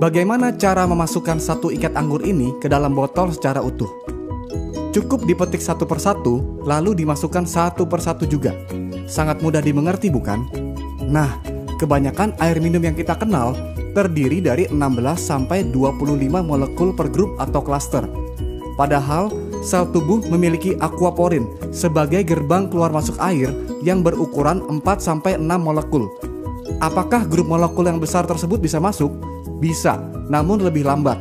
Bagaimana cara memasukkan satu ikat anggur ini ke dalam botol secara utuh? Cukup dipetik satu persatu, lalu dimasukkan satu persatu juga. Sangat mudah dimengerti, bukan? Nah, kebanyakan air minum yang kita kenal terdiri dari 16-25 molekul per grup atau klaster. Padahal, sel tubuh memiliki aquaporin sebagai gerbang keluar masuk air yang berukuran 4-6 molekul. Apakah grup molekul yang besar tersebut bisa masuk? Bisa, namun lebih lambat.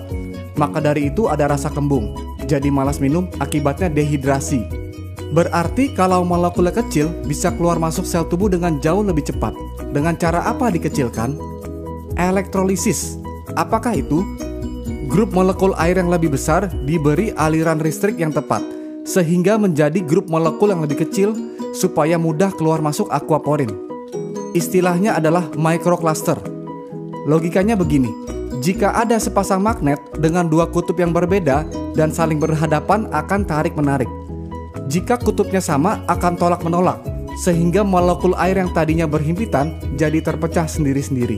Maka dari itu ada rasa kembung, jadi malas minum, akibatnya dehidrasi. Berarti kalau molekulnya kecil bisa keluar masuk sel tubuh dengan jauh lebih cepat. Dengan cara apa dikecilkan? Elektrolisis. Apakah itu? Grup molekul air yang lebih besar diberi aliran listrik yang tepat, sehingga menjadi grup molekul yang lebih kecil supaya mudah keluar masuk aquaporin. Istilahnya adalah microcluster. Logikanya begini, jika ada sepasang magnet dengan dua kutub yang berbeda dan saling berhadapan akan tarik-menarik. Jika kutubnya sama akan tolak-menolak, sehingga molekul air yang tadinya berhimpitan jadi terpecah sendiri-sendiri.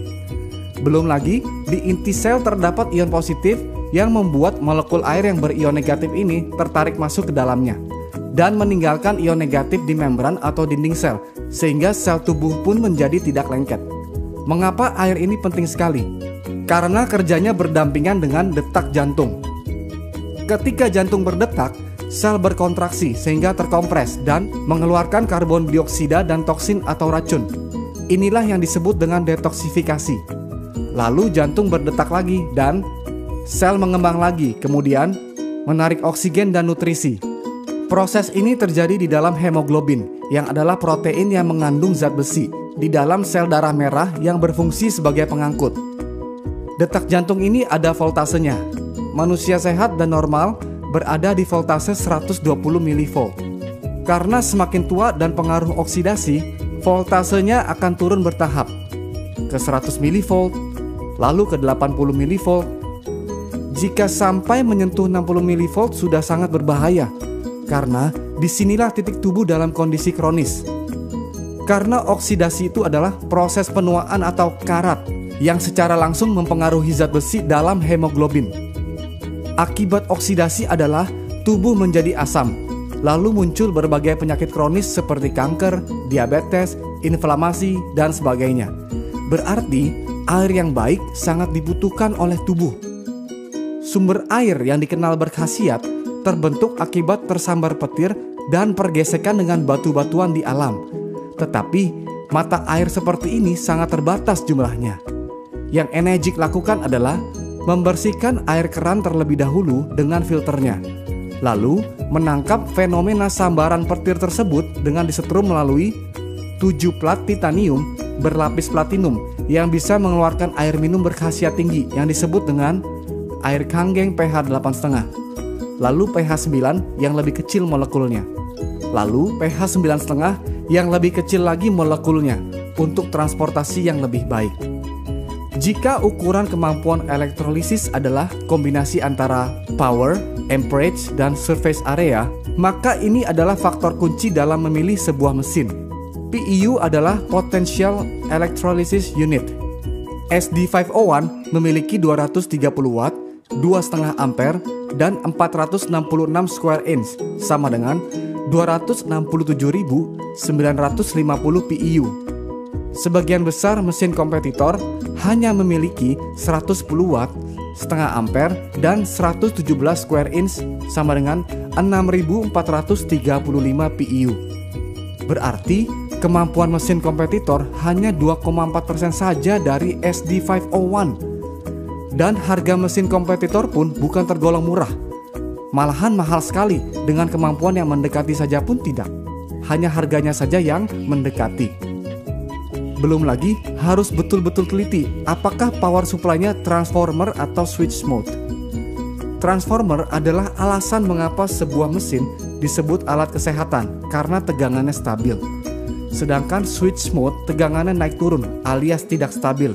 Belum lagi, di inti sel terdapat ion positif yang membuat molekul air yang berion negatif ini tertarik masuk ke dalamnya dan meninggalkan ion negatif di membran atau dinding sel, sehingga sel tubuh pun menjadi tidak lengket. Mengapa air ini penting sekali? Karena kerjanya berdampingan dengan detak jantung. Ketika jantung berdetak, sel berkontraksi sehingga terkompres dan mengeluarkan karbon dioksida dan toksin atau racun. Inilah yang disebut dengan detoksifikasi. Lalu jantung berdetak lagi dan sel mengembang lagi, kemudian menarik oksigen dan nutrisi. Proses ini terjadi di dalam hemoglobin, yang adalah protein yang mengandung zat besi di dalam sel darah merah yang berfungsi sebagai pengangkut. Detak jantung ini ada voltasenya. Manusia sehat dan normal berada di voltase 120 mV. Karena semakin tua dan pengaruh oksidasi, voltasenya akan turun bertahap ke 100 mV, lalu ke 80 mV. Jika sampai menyentuh 60 mV sudah sangat berbahaya, karena disinilah titik tubuh dalam kondisi kronis. Karena oksidasi itu adalah proses penuaan atau karat yang secara langsung mempengaruhi zat besi dalam hemoglobin. Akibat oksidasi adalah tubuh menjadi asam, lalu muncul berbagai penyakit kronis seperti kanker, diabetes, inflamasi, dan sebagainya. Berarti air yang baik sangat dibutuhkan oleh tubuh. Sumber air yang dikenal berkhasiat terbentuk akibat tersambar petir dan pergesekan dengan batu-batuan di alam. Tetapi mata air seperti ini sangat terbatas jumlahnya. Yang Enegic lakukan adalah membersihkan air keran terlebih dahulu dengan filternya, lalu menangkap fenomena sambaran petir tersebut dengan disetrum melalui 7 plat titanium berlapis platinum yang bisa mengeluarkan air minum berkhasiat tinggi yang disebut dengan air kanggeng pH 8,5, lalu pH 9 yang lebih kecil molekulnya, lalu pH 9,5 yang lebih kecil lagi molekulnya untuk transportasi yang lebih baik. Jika ukuran kemampuan elektrolisis adalah kombinasi antara power, amperage, dan surface area, maka ini adalah faktor kunci dalam memilih sebuah mesin. PEU adalah Potential Electrolysis Unit. SD501 memiliki 230 watt, 2,5 ampere, dan 466 square inch, sama dengan 267.950 PEU. Sebagian besar mesin kompetitor hanya memiliki 110 watt, setengah ampere, dan 117 square inch, sama dengan 6.435 PEU. Berarti kemampuan mesin kompetitor hanya 2,4% saja dari SD501. Dan harga mesin kompetitor pun bukan tergolong murah. Malahan mahal sekali, dengan kemampuan yang mendekati saja pun tidak. Hanya harganya saja yang mendekati. Belum lagi harus betul-betul teliti apakah power supply-nya transformer atau switch mode. Transformer adalah alasan mengapa sebuah mesin disebut alat kesehatan karena tegangannya stabil. Sedangkan switch mode tegangannya naik turun alias tidak stabil.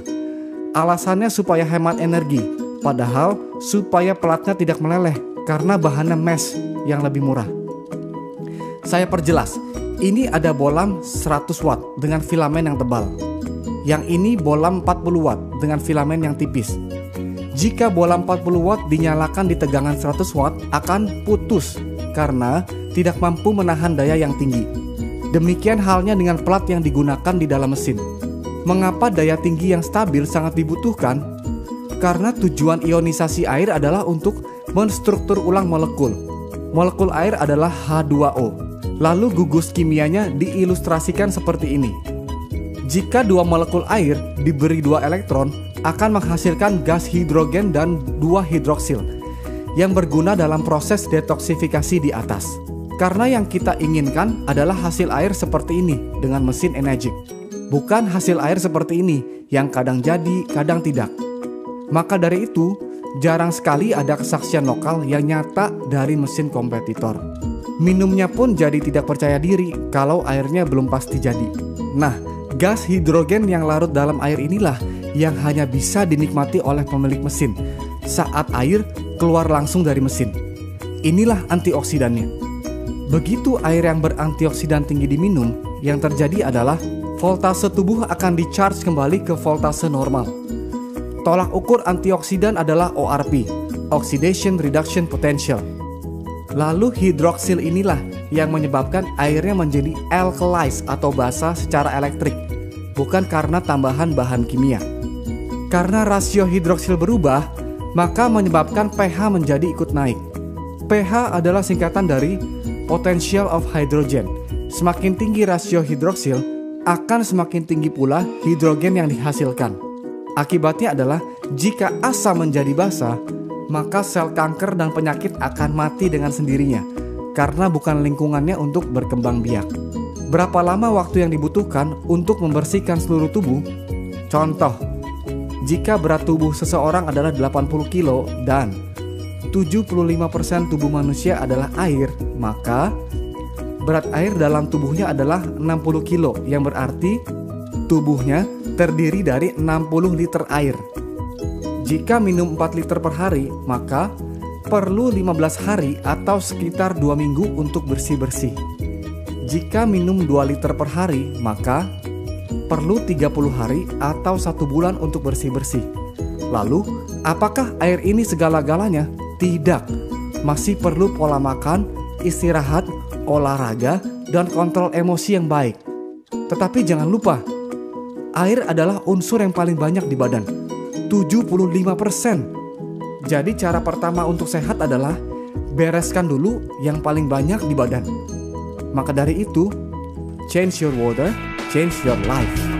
Alasannya supaya hemat energi, padahal supaya pelatnya tidak meleleh karena bahannya mesh yang lebih murah. Saya perjelas, ini ada bolam 100 watt dengan filamen yang tebal. Yang ini bolam 40 watt dengan filamen yang tipis. Jika bola 40 watt dinyalakan di tegangan 100 watt akan putus karena tidak mampu menahan daya yang tinggi. Demikian halnya dengan plat yang digunakan di dalam mesin. Mengapa daya tinggi yang stabil sangat dibutuhkan? Karena tujuan ionisasi air adalah untuk menstruktur ulang molekul. Molekul air adalah H2O. Lalu gugus kimianya diilustrasikan seperti ini. Jika dua molekul air diberi 2 elektron, akan menghasilkan gas hidrogen dan 2 hidroksil yang berguna dalam proses detoksifikasi di atas. Karena yang kita inginkan adalah hasil air seperti ini dengan mesin Enegic, bukan hasil air seperti ini yang kadang jadi, kadang tidak. Maka dari itu, jarang sekali ada kesaksian lokal yang nyata dari mesin kompetitor. Minumnya pun jadi tidak percaya diri kalau airnya belum pasti jadi. Nah, gas hidrogen yang larut dalam air inilah yang hanya bisa dinikmati oleh pemilik mesin saat air keluar langsung dari mesin. Inilah antioksidannya. Begitu air yang berantioksidan tinggi diminum, yang terjadi adalah voltase tubuh akan di-charge kembali ke voltase normal. Tolak ukur antioksidan adalah ORP, Oxidation Reduction Potential. Lalu hidroksil inilah yang menyebabkan airnya menjadi alkalized atau basa secara elektrik, bukan karena tambahan bahan kimia. Karena rasio hidroksil berubah, maka menyebabkan pH menjadi ikut naik. pH adalah singkatan dari potential of hydrogen. Semakin tinggi rasio hidroksil, akan semakin tinggi pula hidrogen yang dihasilkan. Akibatnya adalah jika asam menjadi basa, maka sel kanker dan penyakit akan mati dengan sendirinya karena bukan lingkungannya untuk berkembang biak. Berapa lama waktu yang dibutuhkan untuk membersihkan seluruh tubuh? Contoh, jika berat tubuh seseorang adalah 80 kilo dan 75% tubuh manusia adalah air, maka berat air dalam tubuhnya adalah 60 kilo, yang berarti tubuhnya terdiri dari 60 liter air. Jika minum 4 liter per hari, maka perlu 15 hari atau sekitar 2 minggu untuk bersih-bersih. Jika minum 2 liter per hari, maka perlu 30 hari atau 1 bulan untuk bersih-bersih. Lalu, apakah air ini segala-galanya? Tidak. Masih perlu pola makan, istirahat, olahraga, dan kontrol emosi yang baik. Tetapi jangan lupa, air adalah unsur yang paling banyak di badan, 75%. Jadi cara pertama untuk sehat adalah bereskan dulu yang paling banyak di badan. Maka dari itu, change your water, change your life.